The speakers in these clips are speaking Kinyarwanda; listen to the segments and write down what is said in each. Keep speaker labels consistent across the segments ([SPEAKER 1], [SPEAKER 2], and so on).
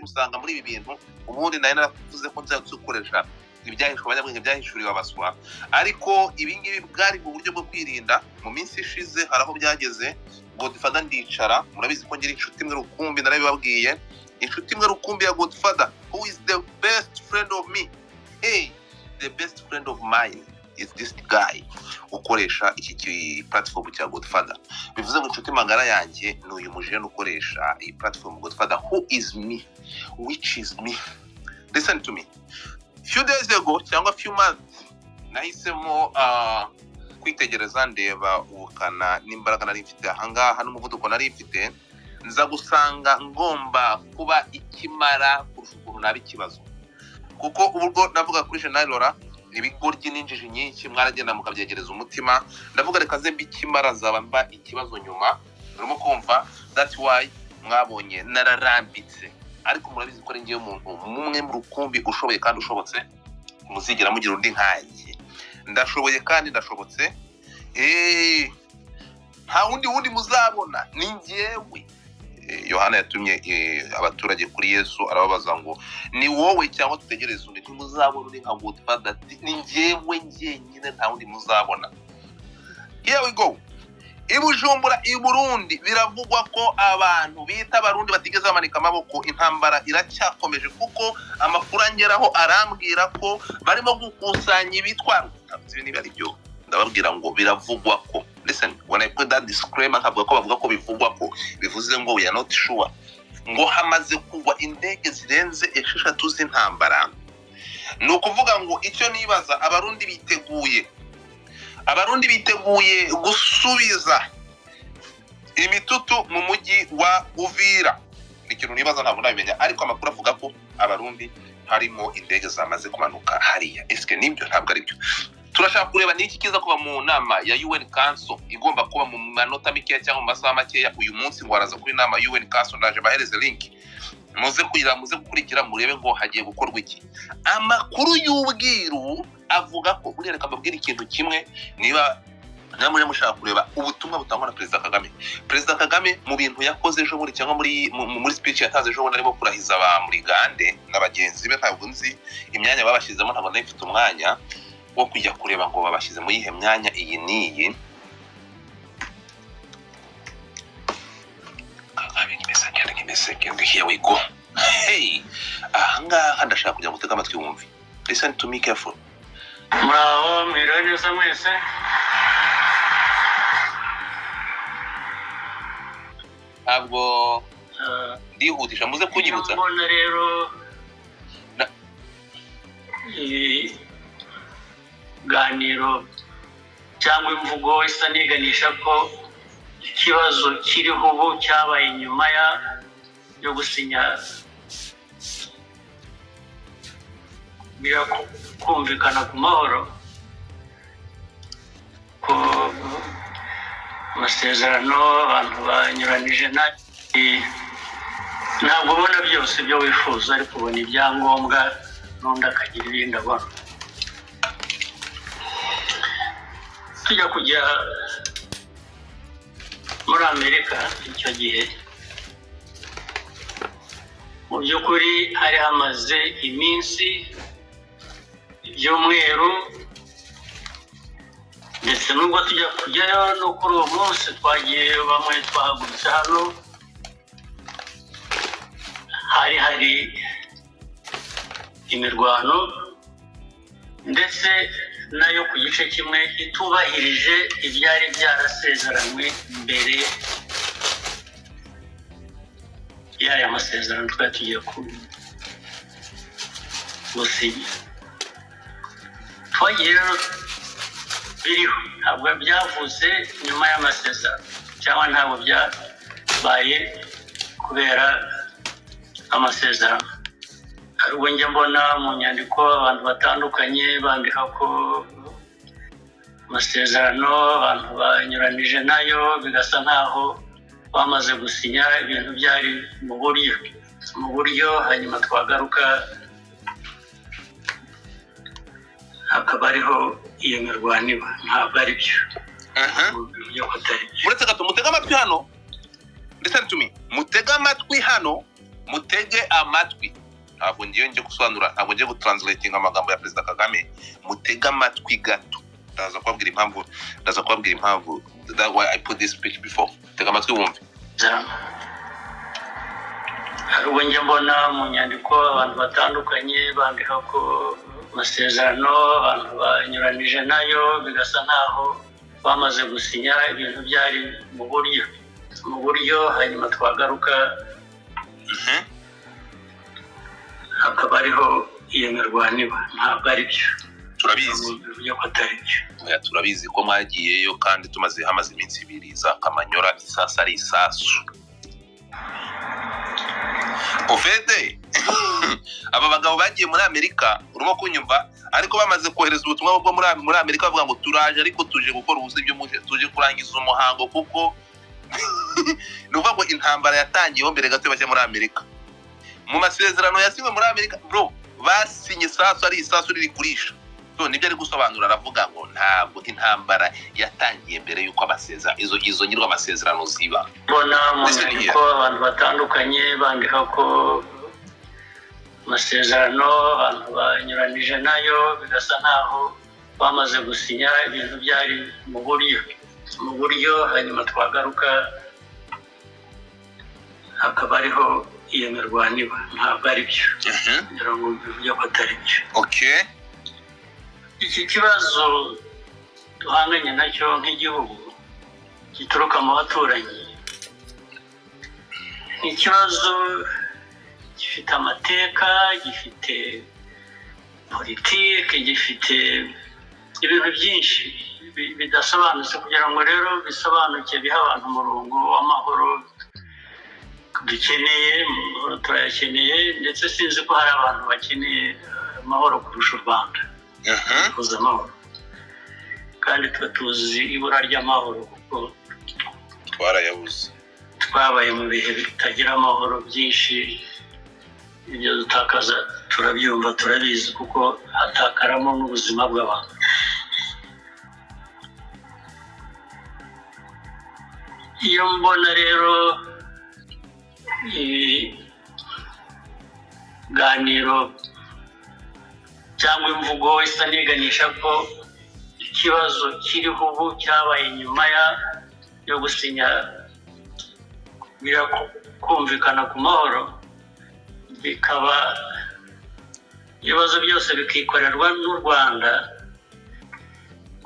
[SPEAKER 1] gusanga muri ibi bintu ubundi nayo naravuze ko nzagukoresha ibyahishwe abanyabwenge byahishuriwe abaswa, ariko ibi ngibi bwari mu buryo bwo kwirinda. Mu minsi ishize haraho byageze Godfather ndicara, murabizi ko ngira inshuti imwe rukumbi, narabibabwiye, inshuti imwe rukumbi ya Godfather, who is the best friend of me. Hey, the best friend of mine is this guy ukoresha iki platform cya Godfather. Bivuze ngo inshuti magara yanjye ni uyu mujene ukoresha iyi platform Godfather. Who is me? Which is me? Listen to me. Few days ago cyangwa few months nahisemo kwitegereza ndeba ubukana n'imbaraga nari mfite ahangaha n'umuvuduko nari mfite, nza gusanga ngomba kuba ikimara kurusha ukuntu nabi ikibazo. Kuko ubwo navuga kuri General Laura ibigoryi n'injiji nyinshi mwaragenda mukabyegereza umutima, ndavuga reka nze mbikimara zaba mba ikibazo nyuma. Urimo kumva? That's why mwabonye nararambitse, ariko murabizi ko ari ngiye umuntu mumwe mu rukumbi ushoboye kandi ushobotse, muzigera mugira undi nkanjye. Ndashoboye kandi ndashobotse, nta wundi muzabona ni njyewe. Yohana yatumye abaturage kuri Yesu arababaza ngo ni wowe cyangwa tutegereze undi muzabona uri nka Godfather? Ni njyewe njyenyine, nta wundi muzabona. Here we go. Ibujumbura i Burundi biravugwa ko abantu bita abarundi batigeze bamanika amaboko. Intambara iracyakomeje kuko amakuru angeraho arambwira ko barimo gukusanya ibitwaro. Ibi niba ari byo ndababwira ngo biravugwa ko. Listen, when I put that disclaimer nkavuga ko bavuga ko bivugwa ko, bivuze ngo we are not sure. Ngo hamaze kugwa indege zirenze 6 z'intambara. Ni ukuvuga ngo icyo nibaza, abarundi biteguye gusubiza imitutu mu mujyi wa Uvira. Ikintu nibaza ntabwo nabimenya, ariko amakuru avuga ko abarundi harimo indege zamaze kumanuka hariya. Eske nibyo? Ntabwo ari byo. Turashaka kureba niki kiza kuba mu nama ya UN Council igomba kuba mu manota mikeya cyangwa mu masaha makeya uyu munsi. Ngo araza kuri nama UN Council, ndaje bahereze link muze gukurikira murebe ngo hagiye gukorwa iki. Amakuru y'ubwiru avuga ko urereka mbabwira ikintu kimwe, niba namwe mushaka kureba ubutumwa butangwa na Perezida Kagame mu bintu yakoze ejo muri cyangwa muri speech yatanze ejo arimo kurahiza ba muri Gande n'abagenzi be. Ntabwo nzi imyanya babashizemo, ntabwo ndafite umwanya wo kujya kureba ngo babashize mu yihe myanya iyi niyi. Here we go. Hey, ahangaha ndashaka kujya gutega amatwi wumve. Listen to me careful.
[SPEAKER 2] Muraho mwirane mwese.
[SPEAKER 1] Ntabwo ndihutisha, muze kunyibutsa.
[SPEAKER 2] Mbona rero ganiro cyangwa imvugo isa niganisha ko ikibazo kiriho ubu cyabaye nyuma yo gusinya kumvikana ku mahoro ko amasezerano abantu banyuranije ntabwo ubona byose byo wifuza, ariko ubona ibyangombwa n'undi akagira ibindi abona. Tujya kujya muri Amerika icyo gihe, mu by'ukuri hari hamaze iminsi, ibyumweru, ndetse nubwo tujya kujyayo no kuri uwo munsi twagiye bamwe twahagurutse hano, hari imirwano ndetse nayo ku gice kimwe itubahirije ibyari byarasezeranywe mbere y'aya masezerano twari tugiye gusinya. Twagiye rero biriho, ntabwo byavuze nyuma y'amasezerano cyangwa ntabwo byabaye kubera amasezerano. Hari ubwo njya mbona mu nyandiko abantu batandukanye bandika ko amasezerano abantu banyuranije nayo, bigasa nkaho bamaze gusinya ibintu byari mu buryo hanyuma twagaruka hakaba ariho iyo mirwano iba. Ntabwo ari byo.
[SPEAKER 1] Uretse gato mutega amatwi hano. Listen to me. Mutega amatwi hano mutege amatwi. Ntabwo ngiye gusobanura, ntabwo ngiye gutranslating amagambo ya Perezida Kagame. Mutege amatwi gato. Ndaza kubabwira impamvu. That's why I put this speech before. Tega amatwi wumve.
[SPEAKER 2] hari ubu njye mbona mu nyandiko abantu batandukanye bandika ko amasezerano abantu banyuranije nayo bigasa nkaho bamaze gusinya ibintu byari mu buryo hanyuma twagaruka hakaba ariho iyo mirwaniba. Ntabwo ari byo,
[SPEAKER 1] turabizi
[SPEAKER 2] ko atari byo.
[SPEAKER 1] Turabizi ko mwagiyeyo kandi hamaze iminsi 2 za Kamanyora, isasa ari isasu. Ofede aba bagabo bagiye muri Amerika, urimo kunyumva, ariko bamaze kohereza ubutumwa bwo muri Amerika bavuga ngo turaje ariko tuje gukora ubuzibyo tuje kurangiza umuhango kuko nuvuga ngo intambara yatangiye mbere gato bajya muri Amerika. Mu masezerano yasinywe muri Amerika bro, basinye isasu ari isasu riri kurisha. So nibyo ari gusobanura, aravuga ngo ntabwo intambara yatangiye mbere yuko abasezerano izo nyirwa amasezerano ziba.
[SPEAKER 2] Bona mu nyandiko abantu batandukanye bandika ko amasezerano abantu banyuranije nayo bigasa nkaho bamaze gusinya ibintu byari mu buryo hanyuma twagaruka hakaba ariho iyo mirwaniba. Ntabwo ari byo, ngira ngo bivuge ko atari byo.
[SPEAKER 1] Okay.
[SPEAKER 2] Iki kibazo duhanganye nacyo nk'igihugu gituruka mu baturanyi ni ikibazo gifite amateka, gifite politiki, gifite ibintu byinshi bidasobanutse kugira ngo rero bisobanuke biha abantu umurongo w'amahoro dukeneye. Turayakeneye, ndetse sinzi ko hari abantu bakeneye amahoro kurusha u Rwanda. Kuza amahoro kandi tuzi ibura ry'amahoro kuko
[SPEAKER 1] twarayabuze,
[SPEAKER 2] twabaye mu bihe bitagira amahoro byinshi. Ibyo dutakaza turabyumva, turabizi kuko hatakaramo n'ubuzima bw'abantu. Iyo mbona rero ibiganiro cyangwa imvugo isa niganisha ko ikibazo kiriho ubu cyabaye nyuma yo gusinya kumvikana ku mahoro, bikaba ibibazo byose bikikorerwa n'u Rwanda.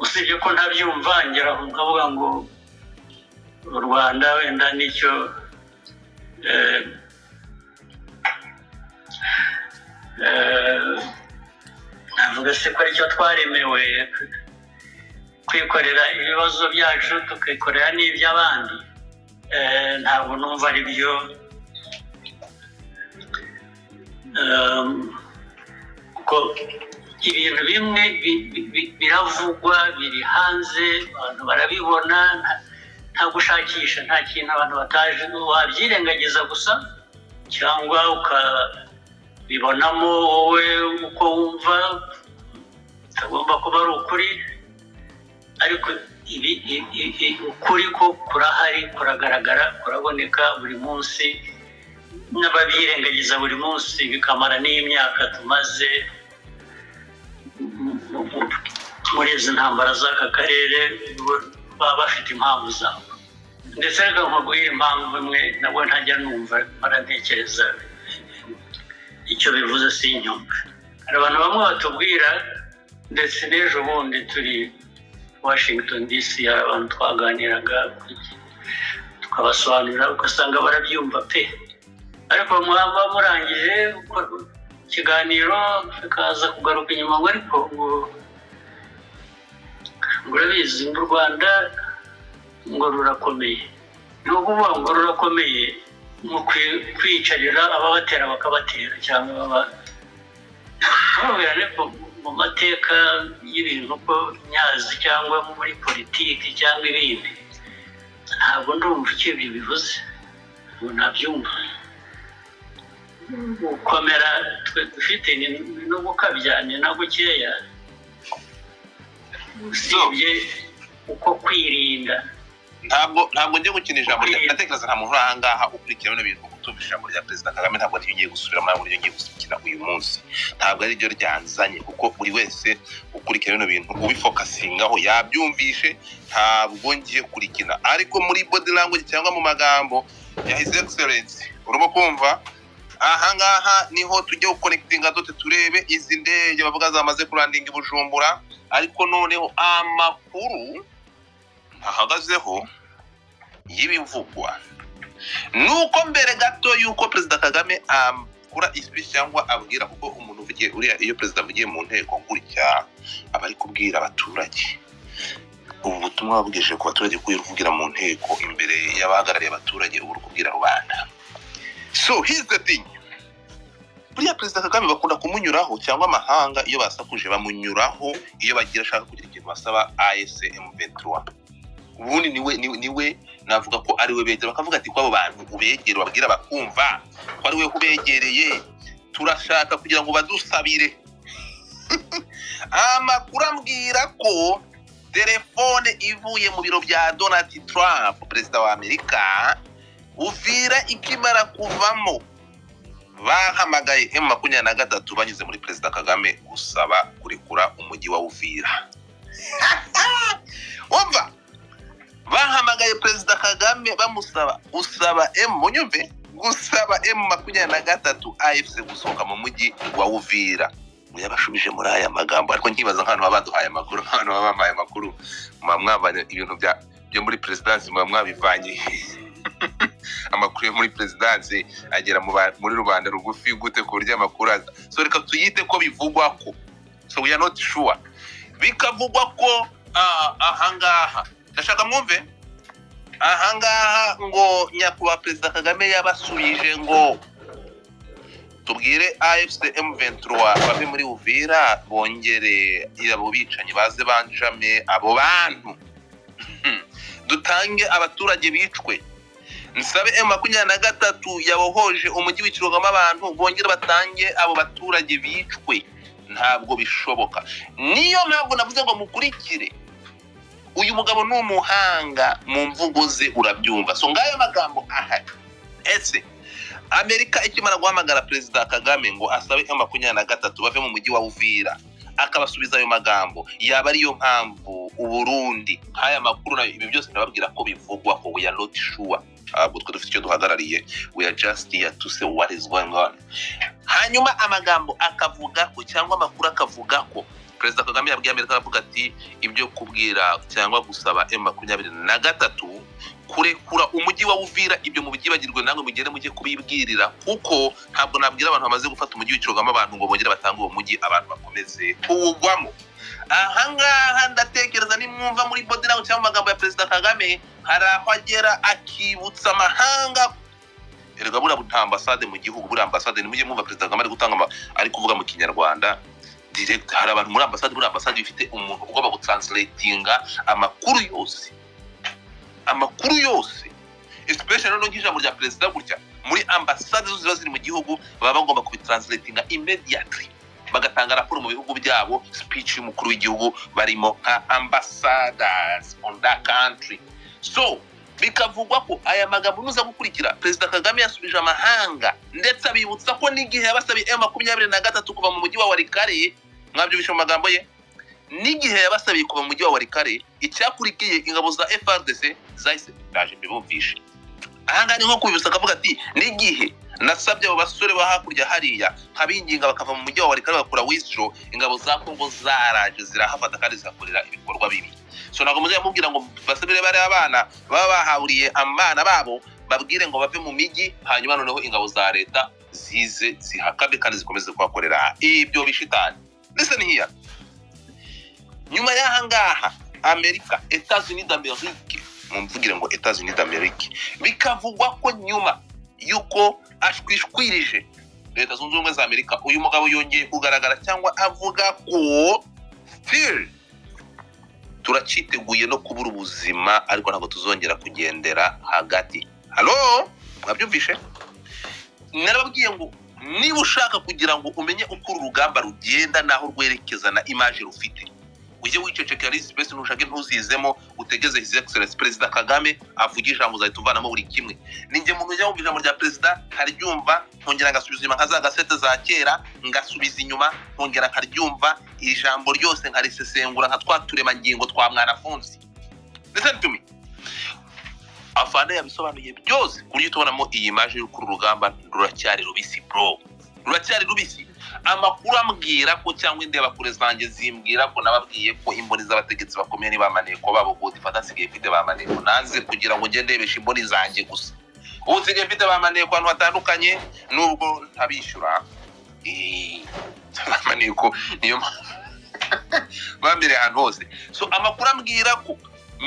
[SPEAKER 2] Usibye ko ntabyumva ngera nkavuga ngo u Rwanda wenda nicyo navuga se ko aricyo twaremewe kwikorera ibibazo byacu tukikorera n'iby'abandi. Ntabwo numva ari byo. Kuko ibintu bimwe biravugwa, biri hanze, abantu barabibona, nta gushakisha, nta kintu abantu bataje wabyirengagiza gusa cyangwa ukabibonamo wowe uko wumva utagomba kuba ari ukuri. Ariko ukuri ko kurahari, kuragaragara, kuraboneka buri munsi, n'ababyirengagiza buri munsi bikamara n'imyaka tumaze muri izi ntambara z'aka karere. Baba bafite impamvu zabo, ndetse reka nkubwire impamvu imwe nabwo ntajya numva, baratekereza icyo bivuze sinyumva. Hari abantu bamwe batubwira, ndetse n'ejo bundi turi Washington DC, hari abantu twaganiraga tukabasobanurira ugasanga barabyumva pe, ariko mwaba murangije ikiganiro bikaza kugaruka inyuma ngo ariko ngo urabizi mu Rwanda ngo rurakomeye. Ni ukuvuga ngo rurakomeye mu kwicarira ababatera bakabatera, cyangwa mu mateka y'ibintu ko nyazi, cyangwa muri politiki cyangwa ibindi. Ntabwo ndumva icyo ibyo bivuze, ngo ntabyumva. Gukomera twe dufite no gukabya ni na gukeya, usibye uko kwirinda.
[SPEAKER 1] Ntabwo njye gukina ijambo, ndatekereza nta muntu uri aha ngaha ukurikira bino bintu kutumvisha muri ya Perezida Kagame ntabwo ari ngiye gusubira muri buryo ngiye gusukira uyu munsi, ntabwo ari ryo ryanzanye, kuko buri wese ukurikira bino bintu ubifokasingaho yabyumvishe, ntabwo ngiye kurikina. Ariko muri body language cyangwa mu magambo ya His Excellency urimo kumva, ahangaha niho tujye guconnectinga dote turebe izi ndege bavuga zamaze kurandinga i Bujumbura. Ariko noneho amakuru ahagazeho y'ibivugwa nuko mbere gato yuko Perezida Kagame akora speech cyangwa abwira, kuko umuntu uvugiye uriya iyo Perezida avugiye mu nteko gutya aba ari kubwira abaturage. Ubu butumwa babwije ku baturage kuvugira mu nteko imbere y'abahagarariye abaturage, ubu kubwira rubanda. So here's the thing, buriya Perezida Kagame bakunda kumunyuraho cyangwa amahanga iyo basakuje bamunyuraho iyo bagira ashaka kugira ikintu basaba AFC M23. Ubundi niwe navuga ko ari we begera, bakavuga ati kwabo bantu ubegere babwira bakumva ko ari we kubegereye, turashaka kugira ngo badusabire. Amakuru ambwira ko telefone ivuye mu biro bya Donald Trump, perezida wa Amerika, Uvira ikimara kuvamo, bahamagaye M23 banyuze muri Perezida Kagame gusaba kurekura umujyi wa Uvira. Umva, bahamagaye Perezida Kagame bamusaba usaba munyumve, gusaba M23 AFC gusohoka mu mujyi wa Uvira. Yabashubije muri aya magambo, ariko nkibaza nk'abantu babaduhaye amakuru, abantu bambaye amakuru mwabanye ibintu byo muri presidency mwabivanye. Amakuru yo muri presidency agera muri rubanda rugufi gute ku buryo amakuru aza. So reka tuyite ko bivugwa ko, so we are not sure, bikavugwa ko ahangaha ndashaka mwumve, ahangaha ngo nyakubahwa Perezida Kagame yabasubije ngo tubwire AFC M23 bave muri Uvira bongere abo bicanyi baze banjame abo bantu, dutange abaturage bicwe. Nsabe M23 yabohoje umujyi w'ikirogamo abantu bongere batange abo baturage bicwe. Ntabwo bishoboka. Niyo mpamvu navuze ngo mukurikire uyu mugabo n'umuhanga mu mvugo ze, urabyumva. So ngayo magambo ahari. Ese Amerika ikimara guhamagara Perezida Kagame ngo asabe M23 bave mu mujyi wa Uvira, akabasubiza ayo magambo, yaba ariyo mpamvu Uburundi haya makuru na ibi byose nababwira ko bivugwa ko we are not sure. Twe dufite icyo duhagarariye, we are just here to say what is going on. Hanyuma amagambo akavuga ko cyangwa amakuru akavuga ko Perezida Kagame yabwiye Amerika, aravuga ati ibyo kubwira cyangwa gusaba M23 kurekura umujyi wa Uvira, ibyo mu byibagirwe namwe mugere mujye kubibwirira, kuko ntabwo nabwira abantu bamaze gufata umujyi w'ikirogamo abantu ngo bongere batange uwo mujyi abantu bakomeze kuwugwamo. Ahangaha ndatekereza nimwumva muri body language cyangwa amagambo ya Perezida Kagame hari aho agera akibutsa amahanga. Erega buriya nta ambasade mu gihugu, buriya ambasade nimujye mwumva Perezida Kagame ari gutanga ari kuvuga mu Kinyarwanda direct. Hari abantu muri ambasade, buriya ambasade bifite umuntu ugomba gutranslatinga amakuru yose, especially no nk'ijambo rya Perezida gutya muri ambasade zose ziba ziri mu gihugu baba bagomba kubitranslatinga immediately, bagatanga raporo mu bihugu byabo, speech y'umukuru w'igihugu barimo nka ambassadors on that country. So bikavugwa ko aya magambo nuza gukurikira Perezida Kagame yasubije amahanga, ndetse abibutsa ko n'igihe yabasabiye M23 kuva mu mujyi wa Walikale, mwabyo bisho magambo ye, n'igihe yabasabiye kuva mu mujyi wa Walikale, icyakurikiye ingabo za FARDC zahise daje bibumvisha. Ahanga ni nko kubibutsa akavuga ati n'igihe nasabye abo basore bahakurya hariya nkabinginga bakava mu mujyi wa Walikale bakura withdraw, ingabo za Kongo zaraje zirahafata kandi zihakorera ibikorwa bibi. So nago muze mubwira ngo basabire bari abana baba bahawuriye amana babo babwire ngo bave mu migi, hanyuma noneho ingabo za leta zize zihakabe kandi zikomeze kwakorera ibyo bishitani. Listen here, nyuma y'ahangaha Amerika, Etats-Unis d'Amérique, mumvugire ngo Etats-Unis d'Amérique, bikavugwa ko nyuma yuko ashwishwirije Leta Zunze Ubumwe za Amerika, uyu mugabo yongeye kugaragara cyangwa avuga ko still turaciteguye no kubura ubuzima, ariko ntabwo tuzongera kugendera hagati. Hello, mwabyumvishe? Narababwiye ngo niba ushaka kugira ngo umenye uko urugamba rugenda naho rwerekeza na image rufite, uje wicecekera ari space ntushake ntuzizemo utegeze his excellence Perezida Kagame avuga ijambo uzahita uvanamo buri kimwe. Ninjye muntu ujya wumva ijambo rya Perezida nkaryumva nkongera ngasubiza inyuma nka za gasete za kera ngasubiza inyuma nkongera nkaryumva ijambo ryose nkarisesengura nka twaturemangingo twa mwanafunzi. Listen to me. Afande yabisobanuye byose kuri tubonamo iyi image yo kuri rugamba ruracyari rubisi bro. Ruracyari rubisi. Amakuru ambwira ko cyangwa indeba kure zanjye zimbwira ko nababwiye ko imboni z'abategetsi bakomeye ni bamaneko babo ko difadasigaye mfite bamaneko nanze kugira ngo ngende ndebesha imboni zanjye gusa. Ubu sigaye mfite bamaneko ahantu hatandukanye nubwo ntabishyura bamaneko niyo bambere ahantu hose. So amakuru ambwira ko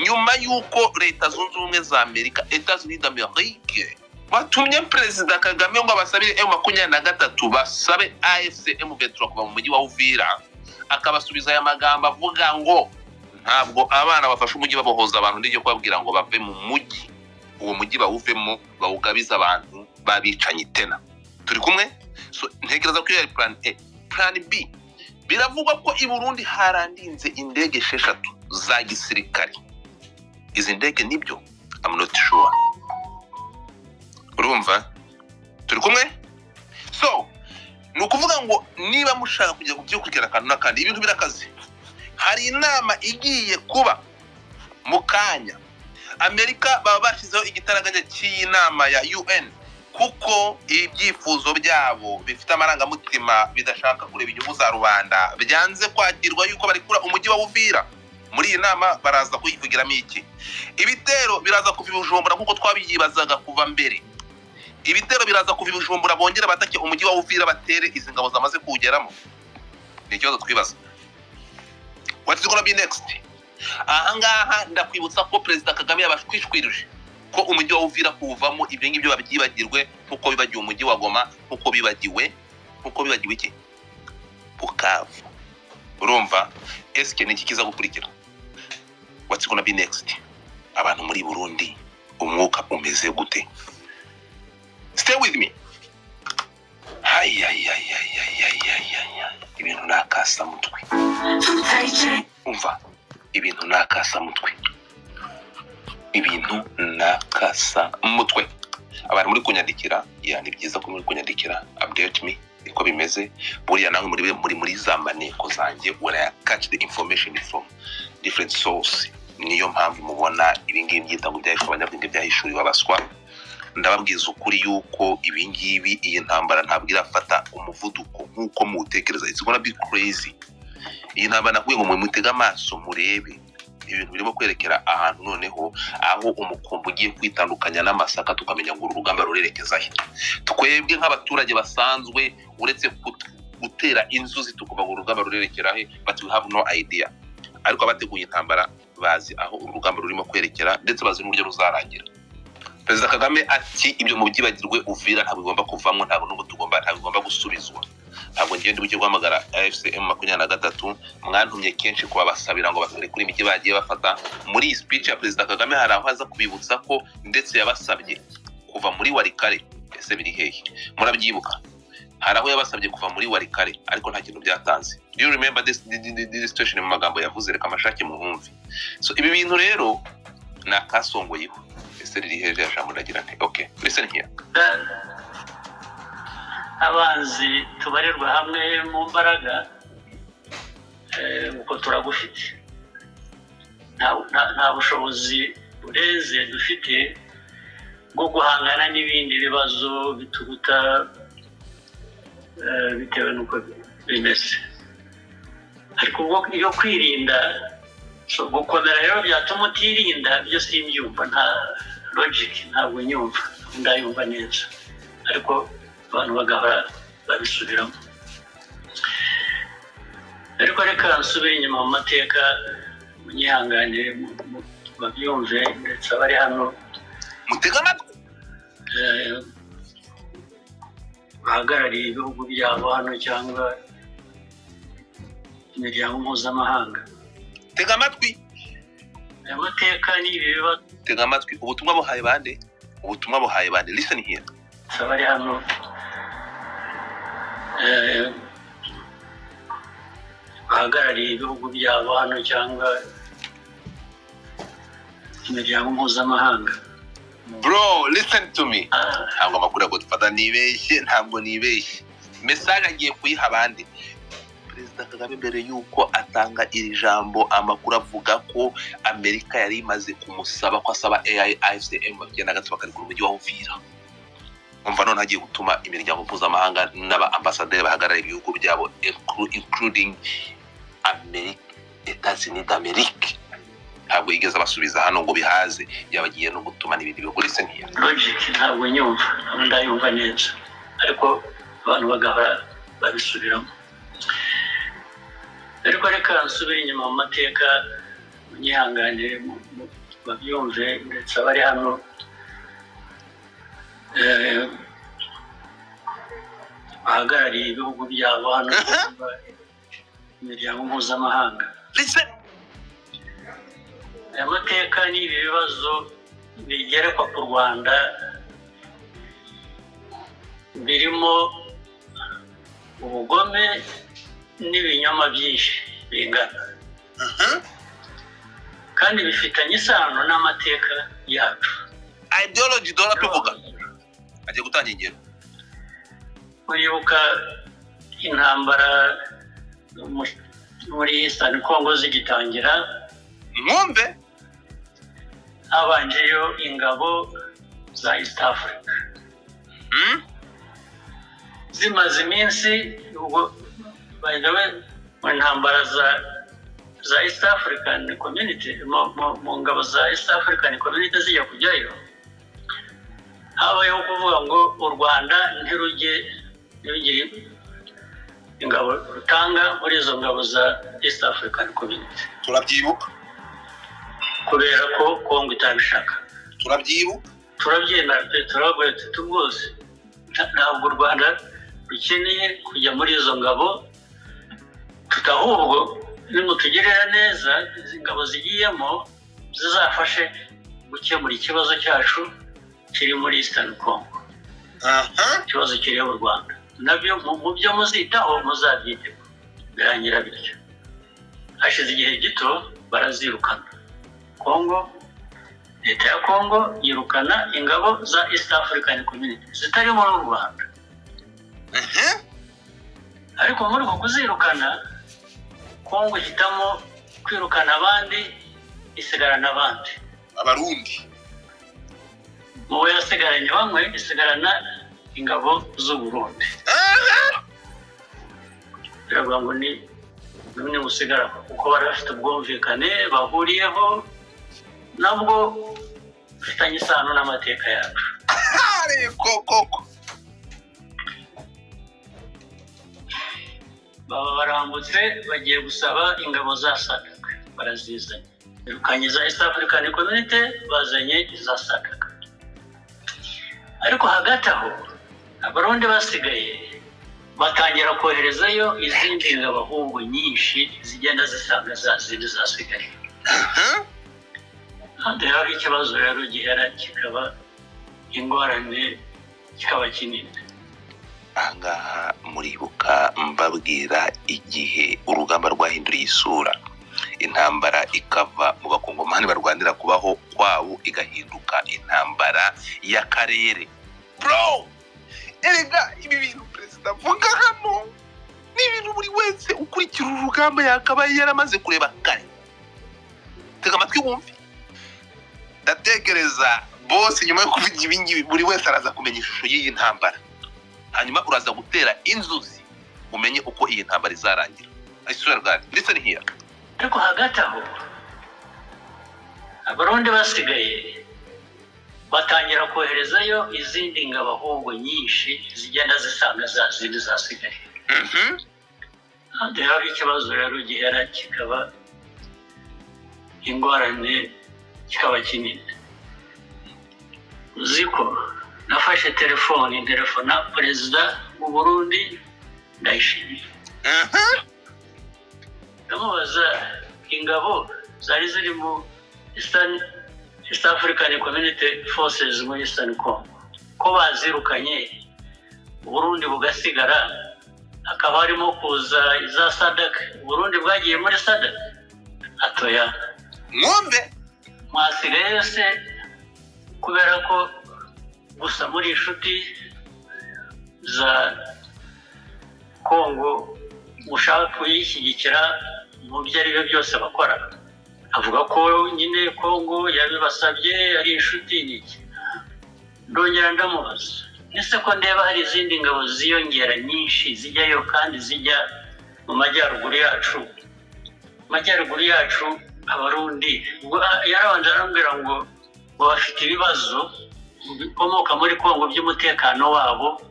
[SPEAKER 1] nyuma yuko leta zunze ubumwe za Amerika Etats-Unis d'Amérique batumye Perezida Kagame ngo abasabire M23 basabe AFC M23 kuva mu mujyi wa Uvira akabasubiza aya magambo avuga ngo ntabwo abana bafasha umujyi babohoza abantu ndije kubabwira ngo bave mu mujyi uwo mujyi bawuvemo bawugabiza abantu babicanye tena. Turi kumwe? So ntekereza ko yari plan A. Plan B biravugwa ko i Burundi harandinze indege 6 za gisirikare. Izi ndege nibyo? I'm not sure. Urumva? Turi kumwe? So nukuvuga ngo niba mushaka kujya kubyukurikira kantu nakandi ibintu birakaze. Hari inama igiye kuba mukanya. Amerika baba bashizeho igitaraganya cy'inama ya UN kuko ibyifuzo byabo bifite amarangamutima bidashaka kureba inyungu za rubanda byanze kwakirwa yuko bari kura umujyi wa Uvira. Muri iyi nama baraza kuyivugiramo iki? Ibitero biraza kuva Bujumbura nkuko twabiyibazaga kuva mbere. Ibitero biraza kuva Bujumbura bongera batake umujyi wa Uvira batere izi ngabo zamaze kuwugeramo. Ni cyo twibaza. What is going to be next? Ahangaha ndakwibutsa ko Perezida Kagame yabashwishwirije ko umujyi wa Uvira kuvamo ibyo ngibyo babyibagirwe nkuko bibagiwe umujyi wa Goma nkuko bibagiwe iki? Bukavu. Urumva? Eske niki kiza gukurikira? What's going to be next? Abantu muri Burundi umwuka umeze gute? Stay with me. Ibintu nakasa mutwe. Umva. Ibintu nakasa mutwe. Abantu muri kunyandikira, ni byiza ko muri kunyandikira, update me iko bimeze. Buriya nawe muri zamaneko zanjye where I catch the information from different source. Niyo mpamvu mubona ibingibi byitabo byahishwe abanyabwenge byahishuriwe abaswa. Ndababwiza ukuri yuko ibingibi iyi ntambara ntabwo irafata umuvuduko nkuko mutekereza. It's gonna be crazy. Iyi ntambara nakwiye ngo mutega amaso murebe ibintu birimo kwerekera ahantu noneho aho umukumbu ugiye kwitandukanya n'amasaka tukamenya ngo urugamba rurerekeza he. Twebwe nk'abaturage basanzwe uretse gutera inzuzi tukuva ngo urugamba rurerekera he, but we have no idea. Ariko abateguye intambara bazi aho urugamba rurimo kwerekera ndetse bazi n'uburyo ruzarangira. Perezida Kagame ati ibyo mu byibagirwe Uvira ntabwo bigomba kuvamo ntabwo bigomba gusubizwa. Ntabwo ngende bujye guhamagara AFC M23 mwantumye kenshi kuba basabira ngo basore kuri imijyi bagiye bafata. Muri speech ya Perezida Kagame hari aho aza kubibutsa ko ndetse yabasabye kuva muri Warikare. Ese biri hehe? Murabyibuka? Hari aho yabasabye kuva muri Warikare ariko nta kintu byatanze. Do you remember this situation mu magambo yavuze reka amashake mu humvi? So ibi bintu rero nakasongoyeho. Ese riri heje ya jambo ndagira nti okay listen here.
[SPEAKER 2] Abanzi tubarirwa hamwe mu mbaraga uko turagufite nta bushobozi bureze dufite bwo guhangana n'ibindi bibazo bituruta bitewe n'uko bimeze. Ariko ubwo iyo kwirinda gukomera rero byatuma utirinda byo simbyumva nta logic ntabwo nyumva ndayumva neza ariko abantu bagahora babisubiramo. Ariko reka nsubire inyuma mu mateka munyihanganire babyumve ndetse abari hano
[SPEAKER 1] mutega amatwi
[SPEAKER 2] bahagarariye ibihugu byabo hano cyangwa imiryango mpuzamahanga.
[SPEAKER 1] Tega amatwi.
[SPEAKER 2] Amateka ni ibibazo.
[SPEAKER 1] Tega amatwi. Ubutumwa buhaye bande? Listen here.
[SPEAKER 2] Abari hano bahagarariye ibihugu byabo hano cyangwa imiryango mpuzamahanga.
[SPEAKER 1] Bro, listen to me. Ntabwo amakuru yo gufata nibeshye, ntabwo nibeshye. Message agiye kuyiha abandi. Perezida Kagame mbere yuko atanga iri jambo, amakuru avuga ko Amerika yari imaze kumusaba ko asaba AIFCM bagenda gatwa kari ku mujyi wa Uvira. Umva none hagiye gutuma imiryango mpuzamahanga n'aba ambassadeur bahagarara ibihugu byabo including America, Etats-Unis d'Amérique. Ntabwo yigeze basubiza hano ngo bihaze, yabagiye no gutuma n'ibindi bihugu. Listen here.
[SPEAKER 2] Logic ntabwo nyumva, ndayumva neza, ariko abantu bagahora babisubiramo. Ariko reka nsubire inyuma mu mateka, munyihanganire babyumve, ndetse abari hano bahagarariye ibihugu byabo hano imiryango mpuzamahanga.
[SPEAKER 1] Listen.
[SPEAKER 2] Aya mateka ni ibi bibazo bigerekwa ku Rwanda birimo ubugome n'ibinyoma byinshi bingana, kandi bifitanye isano n'amateka yacu.
[SPEAKER 1] Ideology dora tuvuga agiye gutanga ingero.
[SPEAKER 2] Uribuka intambara muri Eastern Congo zigitangira,
[SPEAKER 1] Mwumve
[SPEAKER 2] habanjeyo ingabo za East Africa. Zimaze iminsi, by the way, mu ntambara za East African Community, mu ngabo za East African Community zijya kujyayo, habayeho kuvuga ngo u Rwanda ntirugire ingabo rutanga muri izo ngabo za East African Community.
[SPEAKER 1] turabyibuka,
[SPEAKER 2] kubera ko Kongo itabishaka.
[SPEAKER 1] turabyibuka,
[SPEAKER 2] turabyemera, turavuga tuti rwose ntabwo u Rwanda rukeneye kujya muri izo ngabo, tutahubwo nimutugirira neza izi ngabo zigiyemo zizafashe gukemura ikibazo cyacu kiri muri Eastern Congo. Ikibazo kiri mu Rwanda nabyo mu byo muzitaho muzabyiteho. Birangira bityo, hashize igihe gito barazirukana. Kongo, leta ya Kongo yirukana ingabo za East African Community zitari muri Rwanda. Ariko muri uko kuzirukana, Kongo hitamo kwirukana abandi, isigarana abandi,
[SPEAKER 1] Abarundi.
[SPEAKER 2] mu yasigaranye bamwe isigarana ingabo z'u Burundi. Biravuga ngo ni bimwe musigara kuko bari bafite ubwumvikane bahuriyeho, nabwo bifitanye isano n'amateka yacu.
[SPEAKER 1] Koko
[SPEAKER 2] baba barambutse bagiye gusaba ingabo za SADC, barazizanye. Birukanye za East African Community, bazanye za SADC. Ariko hagati aho Abarundi basigaye batangira koherezayo izindi ngabo ahubwo nyinshi zigenda zisanga za zindi zasigaye. Handi hari ikibazo rero gihera kikaba ingorane, kikaba kinini.
[SPEAKER 1] Ahangaha muribuka mbabwira igihe urugamba rwahinduriye isura, intambara ikava mu bakongomani barwanira kubaho kwabo igahinduka intambara y'akarere. Bro, erega ibi bintu perezida avuga hano ni ibintu buri wese ukurikira urugamba yakabaye yaramaze kureba kare. Tega amatwi wumve. Ndatekereza bose nyuma yo kuvuga ibingibi buri wese araza kumenya ishusho y'iyi ntambara, hanyuma uraza gutera inzuzi umenye uko iyi ntambara izarangira. I swear God, listen here.
[SPEAKER 2] Ariko hagati aho Abarundi basigaye batangira koherezayo izindi ngabo ahubwo nyinshi zigenda zisanga za zindi zasigaye. Handi hari ikibazo rero gihera kikaba ingorane, kikaba kinini. Uziko nafashe telefona perezida w'u Burundi Ndayishimiye, ndamubaza ingabo zari ziri mu East African Community Forces muri Eastern Congo ko bazirukanye, Burundi bugasigara, akaba hakaba harimo kuza iza SADC. Burundi bwagiye muri SADC atoya
[SPEAKER 1] mwumve
[SPEAKER 2] mwasigaye se kubera ko gusa muri inshuti za Kongo ushaka kuyishyigikira mu byo ari byo byose bakora. Avuga ko nyine Kongo yabibasabye ari inshuti n'iki. Ndongera ndamubaza ese ko ndeba hari izindi ngabo ziyongera nyinshi zijyayo kandi zijya mu majyaruguru yacu Abarundi. Yarabanje arambwira ngo bafite ibibazo bikomoka muri Kongo by'umutekano wabo.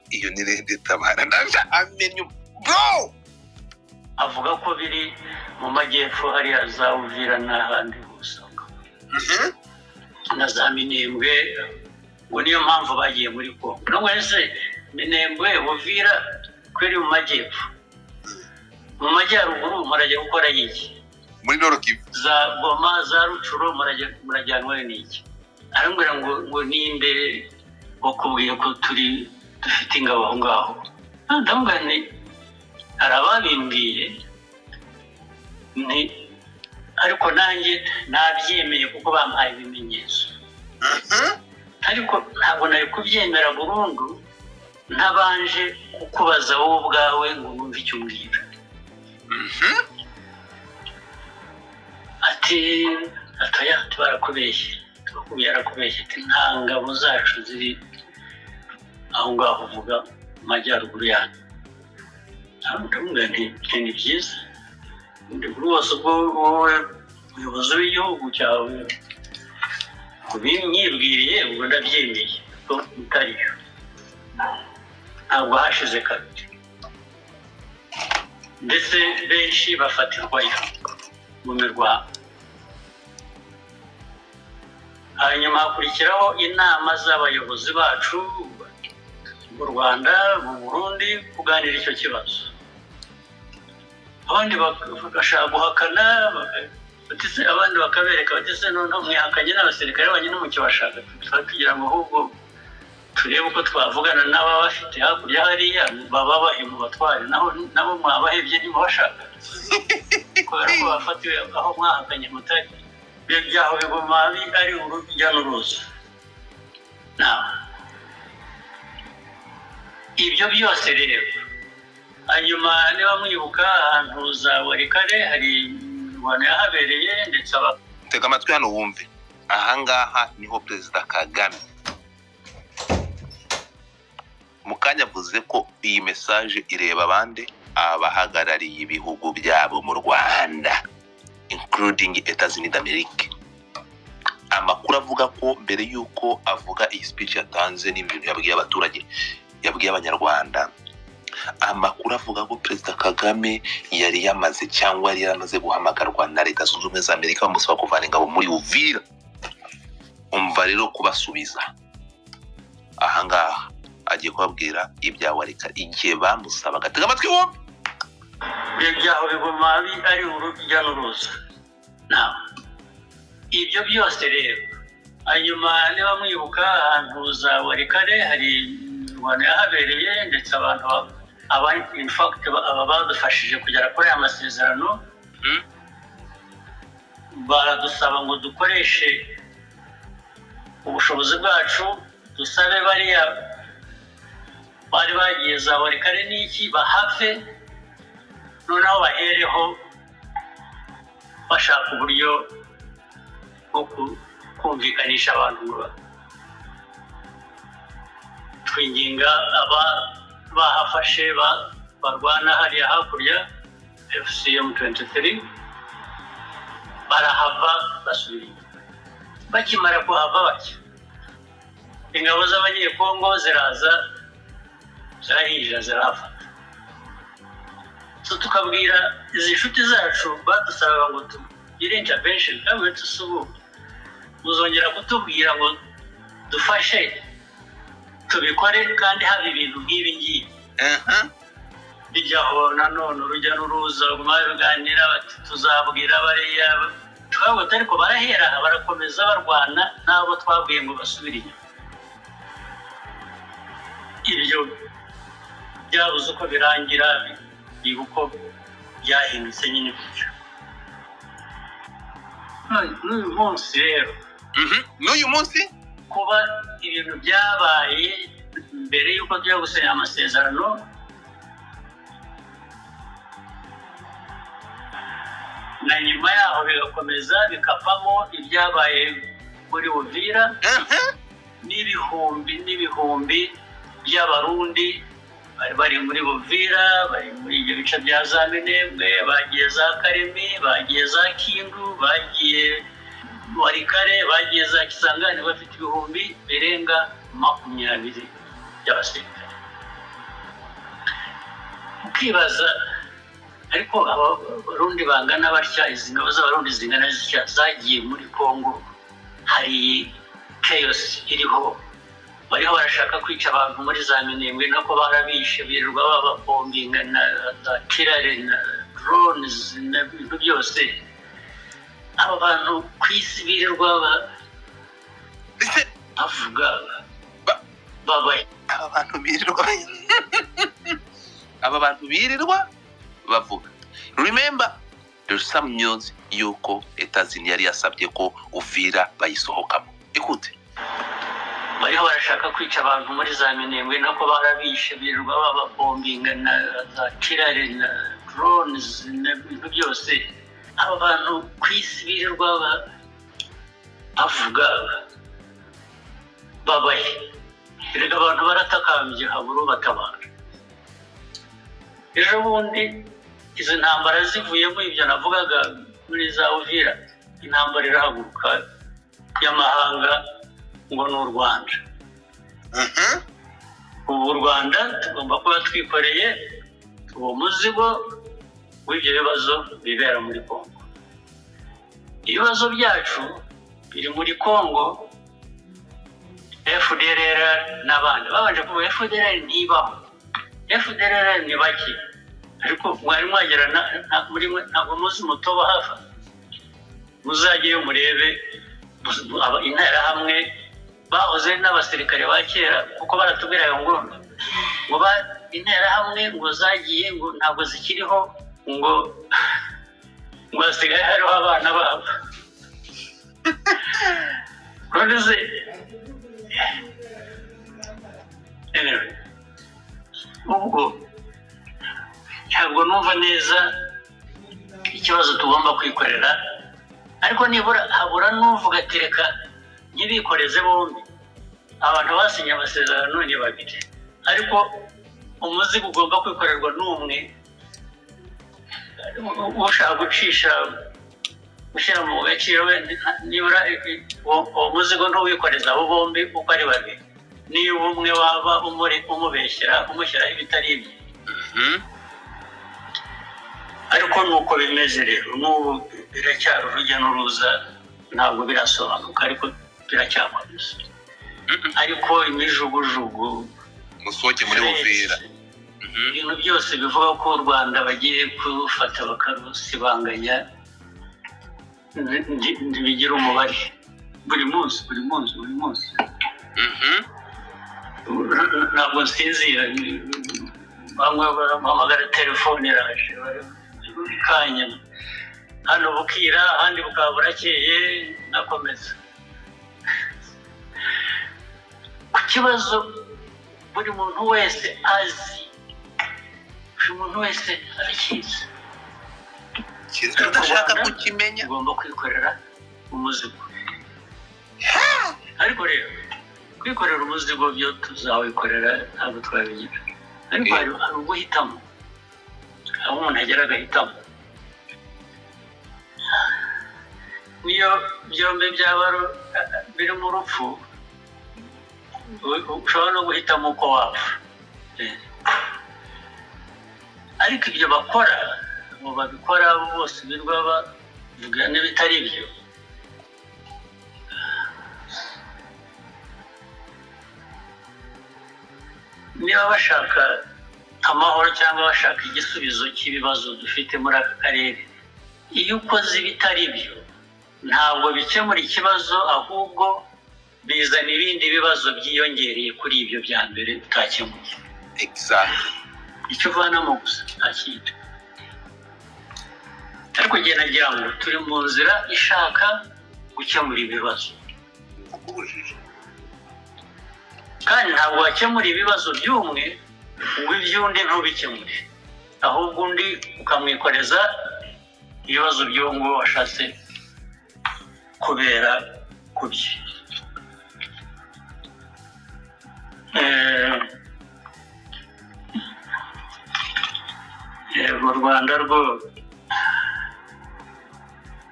[SPEAKER 1] iyo ni Rede Tabara ndaje amenyo bro.
[SPEAKER 2] Avuga ko biri mu majyepfo hariya za Uvira n'ahandi hose na za Minembwe, ngo niyo mpamvu bagiye muri Kongo. None se Minembwe Uvira kweri mu majyepfo, mu majyaruguru murajya gukora iki?
[SPEAKER 1] Muri Nord Kivu
[SPEAKER 2] za Goma za Rucuro murajyanwa n'iki? Arambwira ngo ninde wakubwiye ko dufite ingabo aho ngaho? Ndamubwira nti arababimbwiye ariko nanjye nabyemeye kuko bampaye ibimenyetso. Ariko ntabwo nari kubyemera burundu ntabanje kukubaza wowe ubwawe ngo numve icyo umbwira. Ati atoya barakubeshye, yarakubeshye ati nta ngabo zacu ziri aho ngaho uvuga mu majyaruguru yanyu. Ndamubwira nti ni byiza, ndi buri wose ubwo wowe umuyobozi w'igihugu cyawe kubinyibwiriye ubwo ndabyemeye ko mutariyo. Ntabwo hashize kabiri ndetse benshi bafatirwayo mu mirwano. Hanyuma hakurikiraho inama z'abayobozi bacu mu Rwanda, mu Burundi kuganira icyo kibazo. Abandi bagashaka guhakana, abandi bakabereka bati se noneho mwihakanye n'abasirikare banyu n'umukibashaka kugira ngo ahubwo turebe uko twavugana n'ababafite hakurya hariya baba bahemu batware nabo mwabahebye ntimubashaka kubera ko bafatiwe aho mwahakanye mutari. Ibyo byaho biguma ari urujya n'uruza. Ibyo byose rero hanyuma niba mwibuka ahantu za Warikare hari imirwano yahabereye ndetse
[SPEAKER 1] tega amatwi hano wumve. Ahangaha niho Perezida Kagame mukanya avuze ko iyi message ireba abandi abahagarariye ibihugu byabo mu Rwanda including Etats-Unis d'Amerique. Amakuru avuga ko mbere yuko avuga iyi speech yatanze n'ibintu yabwiye abaturage, yabwiye abanyarwanda, amakuru avuga ko Perezida Kagame yari yamaze cyangwa yari yaramaze guhamagarwa na Leta Zunze Ubumwe za Amerika bamusaba kuvana ingabo muri Uvira. Umva rero kubasubiza ahangaha agiye kubabwira ibya Warikare igihe bamusabaga. Tega amatwi wumve.
[SPEAKER 2] Ibyaho biguma ari urujya n'uruza. Ibyo byose rero hanyuma niba mwibuka ahantu za Warikare hari imirwano yahabereye ndetse abantu in fact badufashije kugera kuri aya masezerano baradusaba ngo dukoreshe ubushobozi bwacu dusabe bariya bari bagiye za Warikare n'iki bahave noneho bahereho bashaka uburyo bwo kumvikanisha abantu. Twinginga bahafashe barwana hariya hakurya FCM 23 barahava basubira. Bakimara kuhava bake ingabo z'abanyekongo ziraza zirahinjira zirahafata. So tukabwira izi nshuti zacu badusabaga ngo tugire intervention kandi tusubu muzongera kutubwira ngo dufashe tubikore kandi hari ibintu nk'ibi ngibi. Bijyaho nanone urujya n'uruza baganira bati tuzabwira bariya twabwo ariko barahera barakomeza barwana nabo twabwiye ngo basubire inyuma. Ibyo byabuze uko birangira biba uko byahindutse nyine gutyo. N'uyu munsi rero
[SPEAKER 1] n'uyu munsi
[SPEAKER 2] kuba ibintu byabaye mbere y'uko tujya gusinya amasezerano na nyuma yaho bigakomeza bikavamo ibyabaye muri Uvira n'ibihumbi by'abarundi bari muri Uvira, bari muri ibyo bice bya za Minembwe, bagiye za Karemi, bagiye za Kindu, bagiye Warikare, bagiye za Kisangani, bafite ibihumbi birenga 20 by'abasirikare. Ukibaza ariko abarundi bangana batya, izi ngabo z'abarundi zingana zitya zagiye muri Kongo, hari chaos iriho, bariho barashaka kwica abantu muri za Minembwe, nako barabishe birirwa bababombinga na za kirare na drones n'ibintu byose. Aba bantu ku isi birirwa bavuga babaye
[SPEAKER 1] aba bantu birirwa bavuga. Remember, there's some news yuko Etazini yari yasabye ko Uvira bayisohokamo. Écoute,
[SPEAKER 2] bariho barashaka kwica abantu muri za Minembwe, nako barabishe birirwa bababombinga na za kirare na drones n'ibintu byose. Aba bantu ku isi birirwa bavuga babaye. Erega abantu baratakambye habura batabara. Ejo bundi izo ntambara zivuyemo ibyo navugaga muri za Uvira, intambara irahaguruka y'amahanga ngo n'u Rwanda. Ubu Rwanda tugomba kuba twikoreye uwo muzigo w'ibyo bibazo bibera muri Kongo. Ibibazo byacu biri muri Kongo, FDLR n'abandi babanje kuvuga FDLR ntibaho, FDLR ni baki, ariko mwari mwagera ntabwo muzi Mutoba hafa, muzagiye murebe interahamwe bahoze n'abasirikare ba kera, kuko baratubwiraga ngo interahamwe ngo zagiye ngo ntabwo zikiriho, ngo hasigaye hariho abana babo. Uretse ubwo ntabwo numva neza ikibazo tugomba kwikorera, ariko nibura habura n'uvuga ati reka ntibikoreze bombi. Abantu basinye amasezerano ni babiri, ariko umuzigo ugomba kwikorerwa n'umwe. Ushaka gushyira mu gaciro nibura uwo muzigo ntuwikoreza abo bombi uko ari babiri. Niba umwe waba umubeshyera umushyiraho ibitari ibye. Ariko nuko bimeze rero, n'ubu biracyari urujya n'uruza, ntabwo birasobanuka, ariko biracyakomeza. Ariko imijugujugu
[SPEAKER 1] musohoke muri Uvira,
[SPEAKER 2] ibintu byose bivuga ko u Rwanda bagiye kufata bakarusibanganya ntibigira umubare. Buri munsi ntabwo nsinzira, bamwe baramuhamagara, telefone iraje kanya, hano bukira ahandi bukaba burakeye, nakomeza ku kibazo. Buri muntu wese azi, buri muntu wese arakizi,
[SPEAKER 1] udashaka kukimenya
[SPEAKER 2] ugomba kwikorera umuzigo. Ariko rero kwikorera umuzigo byo tuzawikorera, ntabwo twabigira, ariko hari uguhitamo, aho umuntu agera agahitamo. Niyo byombi byaba biri mu rupfu, ushobora no guhitamo uko wapfa. Ariko ibyo bakora, abo babikora bose birwa bavuga n'ibitari byo. Niba bashaka amahoro cyangwa bashaka igisubizo cy'ibibazo dufite muri aka karere, iyo ukoze ibitari byo ntabwo bikemura ikibazo, ahubwo bizana ibindi bibazo byiyongereye kuri ibyo bya mbere utakemuye.
[SPEAKER 1] Exactly.
[SPEAKER 2] icyo uvanamo gusa nta kindi. Ariko njye nagira ngo turi mu nzira ishaka gukemura ibibazo, kandi ntabwo wakemura ibibazo by'umwe ngo iby'undi ntubikemure, ahubwo undi ukamwikoreza ibibazo by'uwo nguwo washatse kubera ku bye. U Rwanda rwo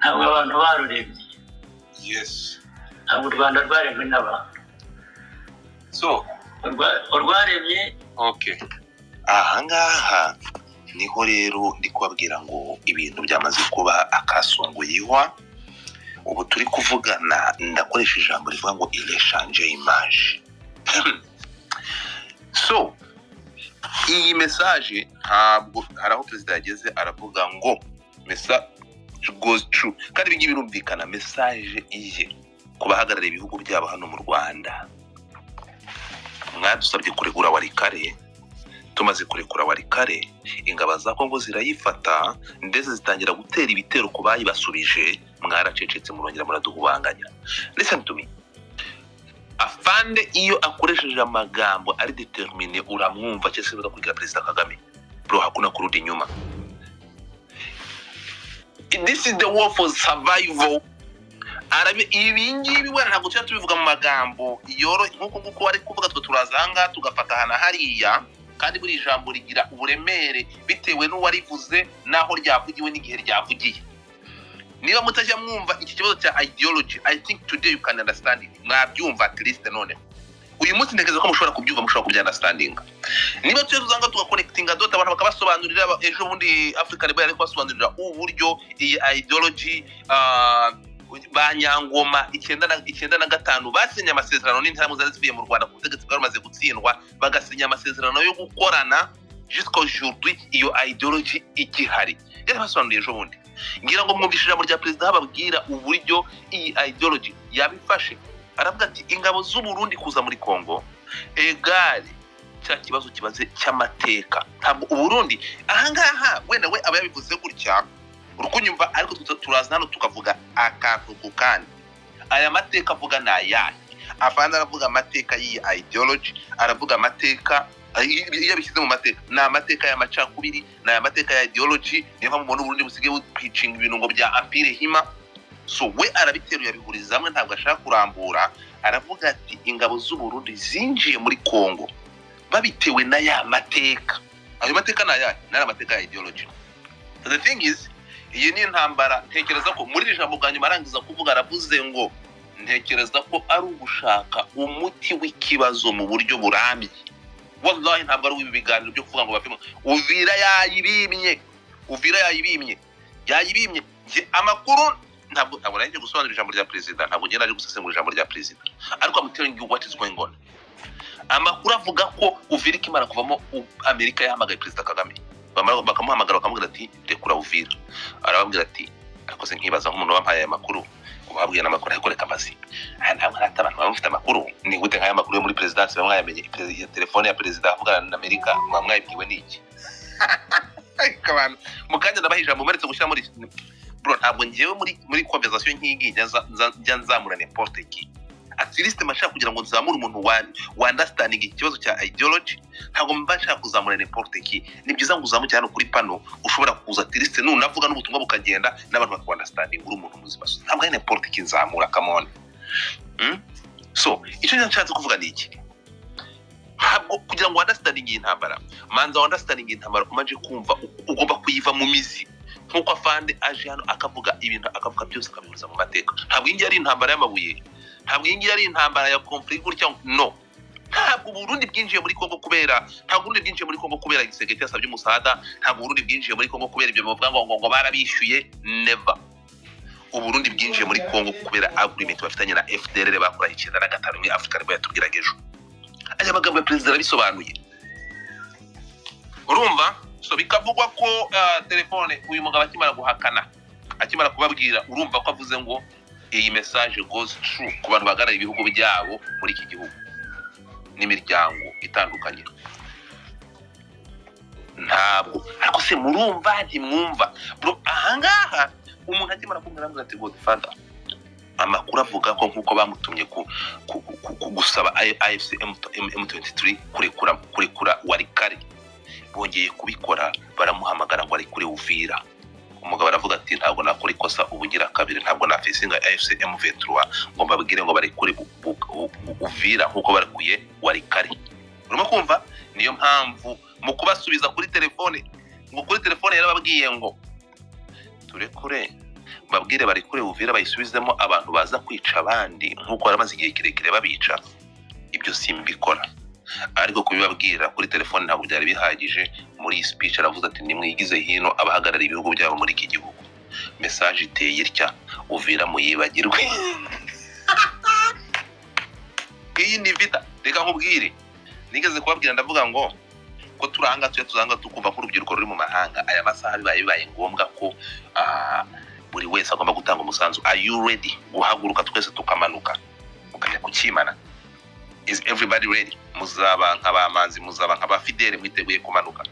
[SPEAKER 2] ntabwo abantu baruremye.
[SPEAKER 1] Yes.
[SPEAKER 2] Ntabwo u Rwanda rwaremwe n'abantu.
[SPEAKER 1] So
[SPEAKER 2] urwaremye.
[SPEAKER 1] Okay. Ahangaha niho rero ndi kubabwira ngo ibintu byamaze kuba akasonguyihwa. Ubu turi kuvugana ndakoresha ijambo rivuga ngo il échange image. So iyi message ntabwo haraho president yageze aravuga ngo message goes true, kandi bingi birumvikana message ije kubahagarara ibihugu byabo hano mu Rwanda. Mwadusabye kuregura Warikare, tumaze kurekura Warikare, ingabo za Kongo zirayifata ndetse zitangira gutera ibitero ku bayibasubije. Mwaracecetse murongera muraduhubanganya. Listen to me. Afande iyo akoresheje amagambo ari determine uramwumva cyese biza kugira President Kagame. Bro, hakuna kurudi nyuma. This is the war for survival. Arabe ibingibi we ntabwo cyo tubivuga mu magambo yoro nkuko ari kuvuga turazanga tugafata hana hariya, kandi buri jambo rigira uburemere bitewe n'uwarivuze naho ryavugiwe n'igihe ryavugiye. Niba mutajya mwumva iki kibazo cya ideology, I think today you can understand it. Mwabyumva at least none. Uyu munsi ntekereza ko mushobora kubyumva, mushobora kubyanderstandinga. Niba tuzanga tugaconnectinga dota abantu bakabasobanurira ejo bundi Africa Libre ariko basobanurira uburyo iyi ideology Banyangoma 1995 basinye amasezerano n'interahamwe zari zivuye mu Rwanda ku butegetsi bwamaze gutsindwa, bagasinya amasezerano yo gukorana jusqu'au aujourd'hui iyo ideology igihari. Yari basobanuriye ejo bundi. Ngira ngo mwumvishije mu rya president bababwira uburyo iyi ideology yabifashe. Aravuga ati ingabo z'u Burundi kuza muri Kongo egale cya kibazo kibaze cy'amateka. Ntabwo u Burundi ahangaha wenda we aba yabivuze gutya urukunyumva, ariko turaza hano tukavuga akantu kukandi. Aya mateka avuga na yahe? Afana aravuga amateka y'iyi ideology, aravuga amateka iyo bishyize mu mateka, na amateka y'amacakubiri, na amateka ya ideology. Niyo mubona Burundi busigaye butwicing ibintu ngo bya Empire Hima. So we arabiteruye abihuriza hamwe, ntabwo ashaka kurambura. Aravuga ati ingabo z'u Burundi zinjiye muri Kongo babitewe na ya mateka. Ayo mateka na yahe? Na amateka ya ideology. So the thing is, iyi ni intambara. Ntekereza ko muri ijambo bwa nyuma arangiza kuvuga aravuze ngo ntekereza ko ari ugushaka umuti w'ikibazo mu buryo burambye. Wallahi ntabwo ari ibiganiro byo kuvuga ngo bapimo Uvira yayibimye amakuru. Ntabwo naje gusobanura ijambo rya president, ntabwo ngenda ari gusesengura ijambo rya president, ariko I'm telling you what is going on. Amakuru avuga ko Uvira kimara kuvamo Amerika yahamagaye President Kagame, bakamuhamagara bakamubwira ati rekura Uvira. Arababwira ati ariko se nkibaza nk'umuntu wampaye aya makuru, ubabwiye n'amakuru ariko reka amazi ntabwo hata abantu bafite amakuru. Ni gute nk'aya makuru yo muri presidence bamwe yamenye telefone ya president avugana na Amerika mwabwiwe n'iki? Abantu mukanya nabahije mu meretse gushyira muri bro. Ntabwo ngiyewe muri conversation nk'igi njya nzamura n'importe qui at least mashaka kugira ngo nzamure umuntu wa understanding ikibazo cya ideology. Ntabwo mbasha kuzamura n'importe qui. Ni byiza ngo uzamuke hano kuri pano, ushobora kuza at least nunavuga n'ubutumwa bukagenda n'abantu bakunderstanding uri umuntu muzima. Ntabwo ari n'importe qui nzamura, come on. So icyo nshatse kuvuga ni iki? Ntabwo kugira ngo understanding iyi ntambara, manza understanding iyi ntambara kumanje kumva ugomba kuyiva mu mizi. Nkuko afande aje hano akavuga ibintu akavuga byose akabihuriza mu mateka. Ntabwo ingi ari intambara y'amabuye, ntabwo ingi ari intambara ya conflict gutya, no. Ntabwo Burundi bwinjiye muri Kongo kubera igisegeti yasabye umusada. Ntabwo Burundi bwinjiye muri Kongo kubera ibyo bavuga ngo barabishyuye, never. Uburundi bwinjiye muri Kongo kubera agreement bafitanye na FDLR bakora 1995 muri Africa Libre yatubwiraga ejo. Aya magambo ya president arabisobanuye, urumva? So bikavugwa ko telefone uyu mugabo akimara kubabwira, urumva ko avuze ngo iyi message goes true ku bantu bagarara ibihugu byabo muri iki gihugu n'imiryango itandukanye. ntabwo ariko se murumva ntimwumva bro ahangaha umuntu akimara kumubwira ngo ati Godfather amakuru avuga ko nkuko bamutumye gusaba AFC M23 kurekura Walikale bongeye kubikora baramuhamagara ngo ari kuri Uvira umugabo aravuga ati ntabwo nakora ikosa ubugira kabiri ntabwo nafisinga AFC M23 ngo mbabwire ngo bari kuri Uvira nkuko barekuye Walikale urimo kumva niyo mpamvu mu kubasubiza kuri telefone ngo kuri telefone yarababwiye ngo turekure babwire bari kure Uvira bayisubizemo abantu baza kwica abandi nkuko baramaze igihe kirekire babica ibyo simbikora ariko kubibabwira kuri telefone ntabwo byari bihagije muri speech aravuze ati nimwigize hino abahagarara ibihugu byabo muri iki gihugu message iteye itya Uvira muyibagirwe iyi ni vita reka nkubwire nigeze kubabwira ndavuga ngo ko turanga tuzanga tukumva nk'urubyiruko ruri mu mahanga aya masaha bibaye ngombwa ko buri wese agomba gutanga umusanzu. Are you ready guhaguruka twese tukamanuka ukajya kukimana? Is everybody ready? Muzaba nk'abamanzi muzaba nk'abafidele mwiteguye kumanuka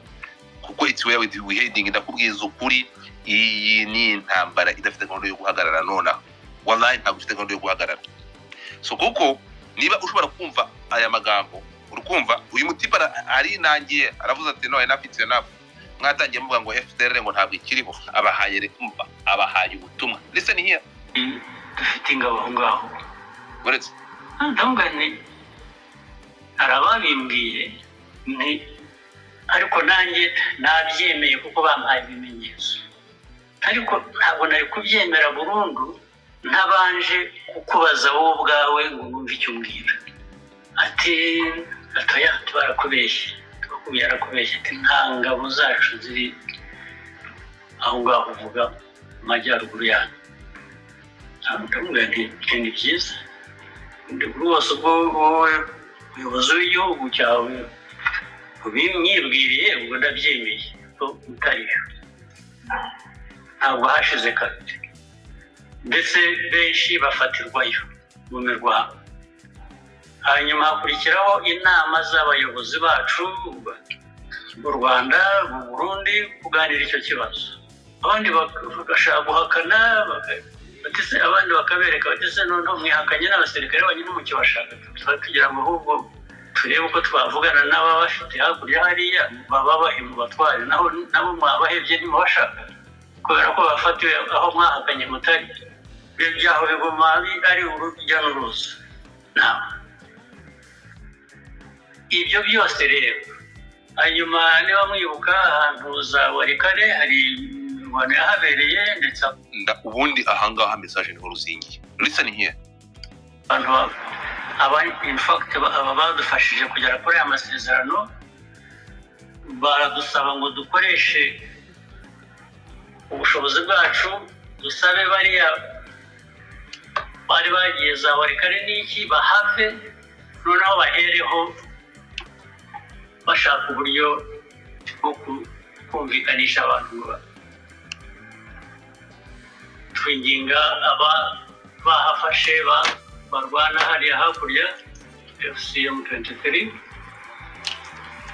[SPEAKER 1] kuko it's where we heading. Ndakubwiza ukuri iyi ni intambara idafite gahunda yo guhagarara nona wallahi ntabwo ifite gahunda yo guhagarara. So kuko niba ushobora kumva aya magambo urukumva uyu mutipa ari nangiye aravuze ati no enafitse nafu mwatangiye muvuga ngo FDR ngo ntabwo ikiriho abahaye rekumva abahaye ubutumwa. Listen here
[SPEAKER 2] dufite ingabo ngaho
[SPEAKER 1] uretse
[SPEAKER 2] ndamugane arababimbwiye ni ariko nanjye nabyemeye kuko bampaye ibimenyetso ariko ntabwo nari kubyemera burundu ntabanje kukubaza wowe ubwawe ngo numve icyo umbwira. Ati atoya tubarakubeshye yarakubeshye ati nta ngabo zacu ziri aho ngaho uvuga amajyaruguru yanyu. Ndamubwira nti ni byiza ndikuri wose ubwo wowe umuyobozi w'igihugu cyawe ubimwibwiriye ubwo ndabyemeye ko utariyo ntabwo hashize kabiri ndetse benshi bafatirwayo mu mirwano. Hanyuma hakurikiraho inama z'abayobozi bacu mu Rwanda mu Burundi kuganira icyo kibazo. Abandi bagashaka guhakana batise abandi bakabereka batise noneho mwihakanye n'abasirikare banyine mu kibashaka kugira ngo ahubwo turebe uko twavugana n'ababafite hakurya hariya baba bahimu batware nabo mwabahebye nimubashaka kubera ko bafatiwe aho mwahakanye mutari byaho bigoma ari urujya n'uruza. Ibyo byose rero hanyuma niba mwibuka ahantu za Walikale hari imirwano yahabereye ndetse
[SPEAKER 1] ubundi ahangaha message ni uruzingi. Listen here
[SPEAKER 2] in fact aba badufashije kugera kuri aya masezerano baradusaba ngo dukoreshe ubushobozi bwacu dusabe bariya bari bagiye za Walikale n'iki bahave noneho bahereho bashaka uburyo bwo kumvikanisha abantu twinginga bahafashe barwana hariya hakurya FCM23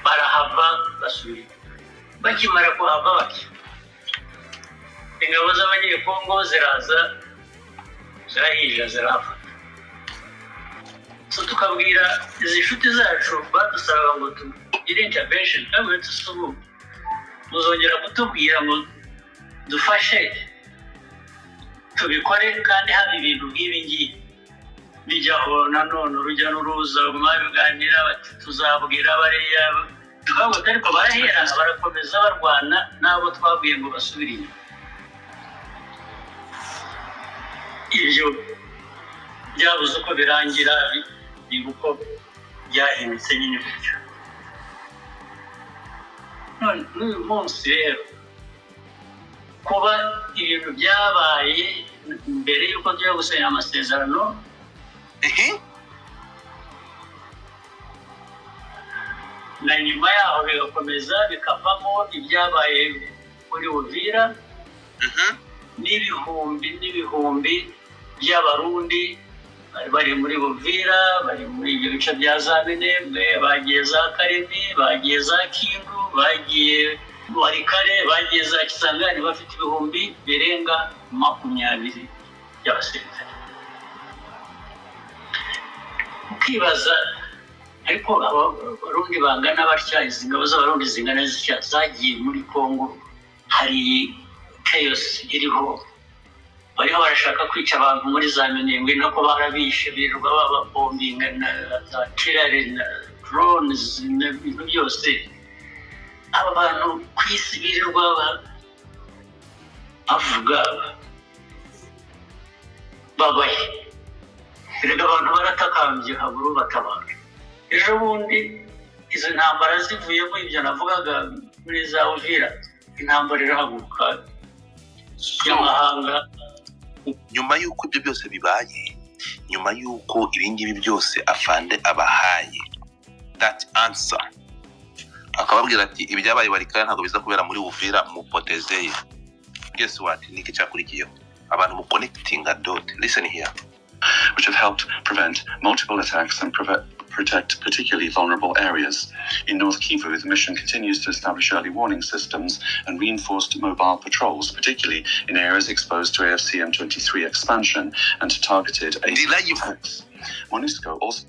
[SPEAKER 2] barahava basubira. Bakimara kuhava bati ingabo z'abanyekongo ziraza zirahija zirahava. So tukabwira izi nshuti zacu badusaba ngo tugire intervention kandi tusubu muzongera kutubwira ngo dufashe tubikore kandi haba ibintu nk'ibi ngibi bijyaho nanone urujya n'uruza mwabiganira bati tuzabwira bariya twabwo ariko barahera barakomeza barwana nabo twabwiye ngo basubire inyuma. Ibyo byabuze uko birangira uko byahindutse nyine bityo. None n'uyu munsi rero kuba ibintu byabaye mbere y'uko tujya gusenya amasezerano na nyuma yaho bigakomeza bikavamo ibyabaye muri Uvira n'ibihumbi by'abarundi bari muri Uvira bari muri ibyo bice bya za Minembwe bagiye za Karemi bagiye za Kindu bagiye Warikare bageza Kisangani bafite ibihumbi birenga 20 by'abasirikare. Ukibaza ariko abarundi bangana batya, izi ngabo z'abarundi zingana zitya zagiye muri Kongo, hari chaos iriho, bariho barashaka kwica abantu muri za Minembwe, nako barabishe birirwa bababombinga na artillery na drones n'ibintu byose. Aba bantu kwisi birirwa bavuga babaye, rero abantu baratakambye haburu batabara. Ejo bundi izo ntambara zivuyemo ibyo navugaga muri za Uvira, intambara irahaguruka y'amahanga.
[SPEAKER 1] Nyuma y'uko ibyo byose bibaye, nyuma y'uko ibingibi byose afande abahaye that answer, akababwira ati ibyabaye Warikare ntabwo biza kubera muri Uvira, mupotezeye. Guess what? Niki cyakurikiyeho abantu mu connecting a dot. Listen here.
[SPEAKER 3] Which have helped prevent multiple attacks and protect particularly vulnerable areas. In North Kivu, the mission continues to establish early warning systems and reinforced mobile patrols, particularly in areas exposed to AFC M23 expansion and to targeted attacks. MONUSCO also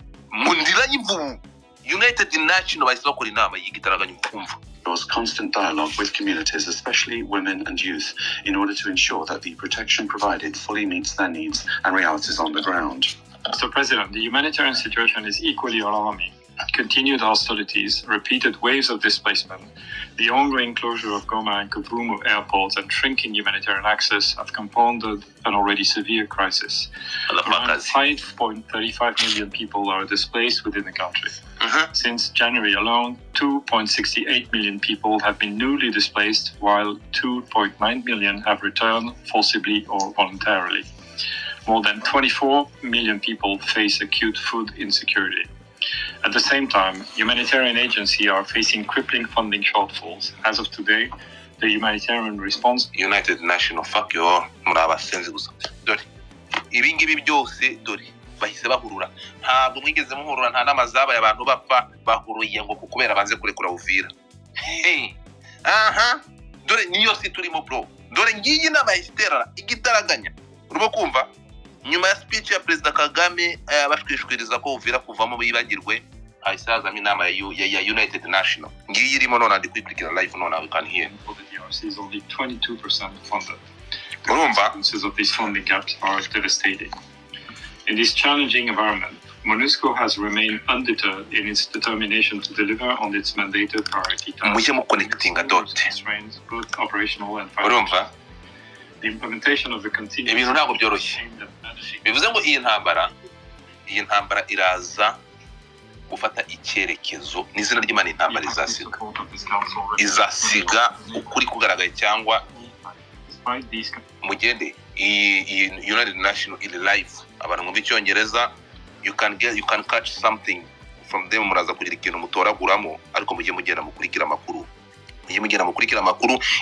[SPEAKER 1] United Nations bayisokora inama yigitaraganya ukumva.
[SPEAKER 3] There was constant dialogue with communities, especially women and youth, in order to ensure that the protection provided fully meets their needs and realities on the ground.
[SPEAKER 4] Mr. President, the humanitarian situation is equally alarming. Continued hostilities, repeated waves of displacement, the ongoing closure of Goma and Kavumu airports, and shrinking humanitarian access have compounded an already severe crisis. Around 5.35 million people are displaced within the country. Since January alone, 2.68 million people have been newly displaced, while 2.9 million have returned forcibly or voluntarily. More than 24 million people face acute food insecurity. At the same time, humanitarian agencies are facing crippling funding shortfalls. As of today, the humanitarian response...
[SPEAKER 1] United Nations, fuck you all. Murabasenze gusa. Dore. Ibingibi byose dore bahise bahurura. Ntabwo mwigeze muhurura, nta namazaba y'abantu bapfa bahuruye ngo kubera banze kurekura Uvira. Aha. Dore niyo si turimo bro. Dore ngiyi nama isterara igitaraganya. Urimo kumva? Nyuma ya speech ya President Kagame bashwishwiriza ko Uvira kuvamo bibagirwe, haisazamo inama ya United Nations. Ngiyi irimo none ndi kwiplikira live none we can hear.
[SPEAKER 4] For the DRC is only 22% funded. The
[SPEAKER 1] Urumva?
[SPEAKER 4] consequences of these funding gaps are devastating. In this challenging environment, MONUSCO has remained undeterred in its determination to deliver on its mandated priority tasks.
[SPEAKER 1] Mujye mu connecting a dot.
[SPEAKER 4] Constraints, both operational and financial.
[SPEAKER 1] Urumva?
[SPEAKER 4] The implementation of the continuous...
[SPEAKER 1] Ibintu ntabwo byoroshye. Bivuze ngo iyi ntambara iraza gufata icyerekezo n'izina ry'Imana. Intambara izasiga ukuri kugaragaye cyangwa mugende. iyi United Nations in live, abantu mu bicyongereza you can catch something from them, muraza kugira ikintu mutoraguramo, ariko mujye mugenda mukurikira amakuru.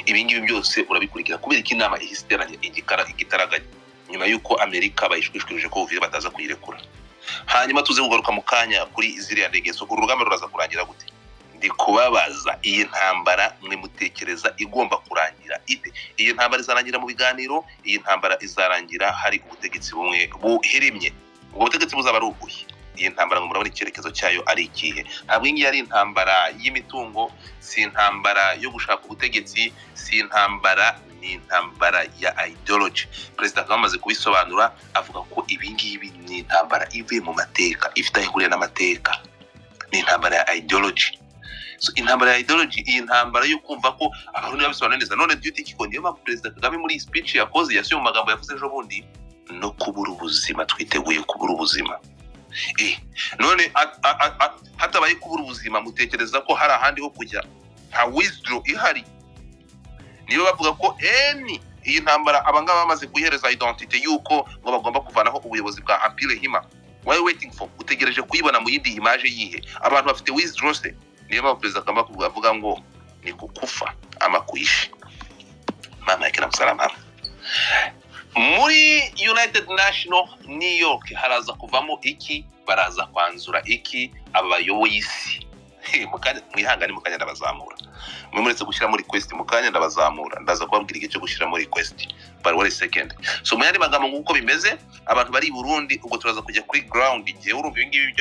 [SPEAKER 1] Ibingibi byose urabikurikira kubera ko inama ihiteranye igitaraganya nyuma yuko Amerika bayishwishwirije ko Uvira bataza kuyirekura. Hanyuma tuze kugaruka mu kanya kuri ziriya ndege. So urugamba ruraza kurangira gute? Ndi kubabaza, iyi ntambara mwe mutekereza igomba kurangira ite? Iyi ntambara izarangira mu biganiro, iyi ntambara izarangira hari ubutegetsi bumwe buhirimye, ubwo butegetsi buzaba ruguye. Iyi ntambara ngo murabona icyerekezo cyayo ari ikihe? Ntabwo iyi ari intambara y'imitungo, si intambara yo gushaka ubutegetsi, si intambara, ni intambara ya ideology. President Kagame amaze kubisobanura avuga ko ibingibi ni intambara ivuye mu mateka, ifite ihuriye n'amateka, ni intambara ya ideology. So intambara ya ideology, iyi ntambara yo kumva ko abantu babisobanura neza. None duty kikongeye ma President Kagame muri speech yakoze yasuye mu magambo yavuze ejo bundi, no kubura ubuzima, twiteguye kubura ubuzima. None hatabaye kubura ubuzima, mutekereza ko hari ahandi ho kujya? Nta withdraw ihari. Niyo bavuga ko iyi ntambara abangaba bamaze kuyihereza identity yuko ngo bagomba kuvanaho ubuyobozi bwa Ampire Hima. Why waiting for? Utegereje kuyibona mu yindi image yihe? Abantu bafite withdraw se. Niyo mpamvu President Kagame avuga ngo ni kukufa ama kuishi. Mama yake na msalama. Muri United Nations New York haraza kuvamo iki? Baraza kwanzura iki? Aba bayoboye isi. Mwihangane mukanya ndabazamura. mwemuretse gushyira muri request mu kanya ndabazamura ndaza kubabwira igihe cyo gushyira muri request but one second. So mu yandi magambo nguko bimeze abantu bari i Burundi ubwo turaza kujya kuri ground igihe urumva ibingibi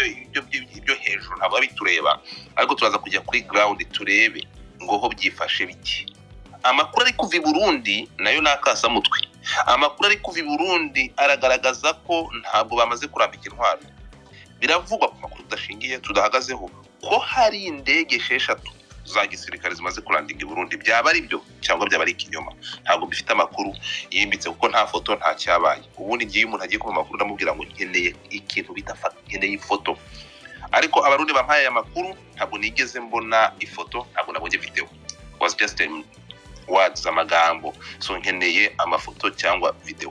[SPEAKER 1] ibyo hejuru ntabwo bitureba ariko turaza kujya kuri ground turebe ngoho byifashe biki. Amakuru ari kuva i Burundi nayo nakasa mutwe. Amakuru ari kuva i Burundi aragaragaza ko ntabwo bamaze kurambika intwaro. Biravugwa ku makuru tudashingiye tudahagazeho ko hari indege 6 za gisirikare zimaze kurandinga i Burundi. Byaba ari byo cyangwa byaba ari ikinyoma ntabwo bifite amakuru yimbitse kuko nta foto nta cyabaye. Ubundi ngiye umuntu agiye ku makuru ndamubwira ngo nkeneye ikintu bitafata nkeneye ifoto, ariko abarundi bampaye aya makuru ntabwo nigeze mbona ifoto, ntabwo nabonye video, was just words amagambo. So nkeneye amafoto cyangwa video.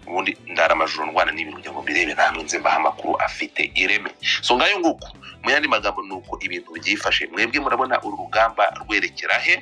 [SPEAKER 1] Ubundi ndara amajoro ndwana n'ibintu byo birebe namwe nze mbaha amakuru afite ireme. So ngayo nguko mu yandi magambo nuko ibintu byifashe. Mwebwe murabona uru rugamba rwerekera he?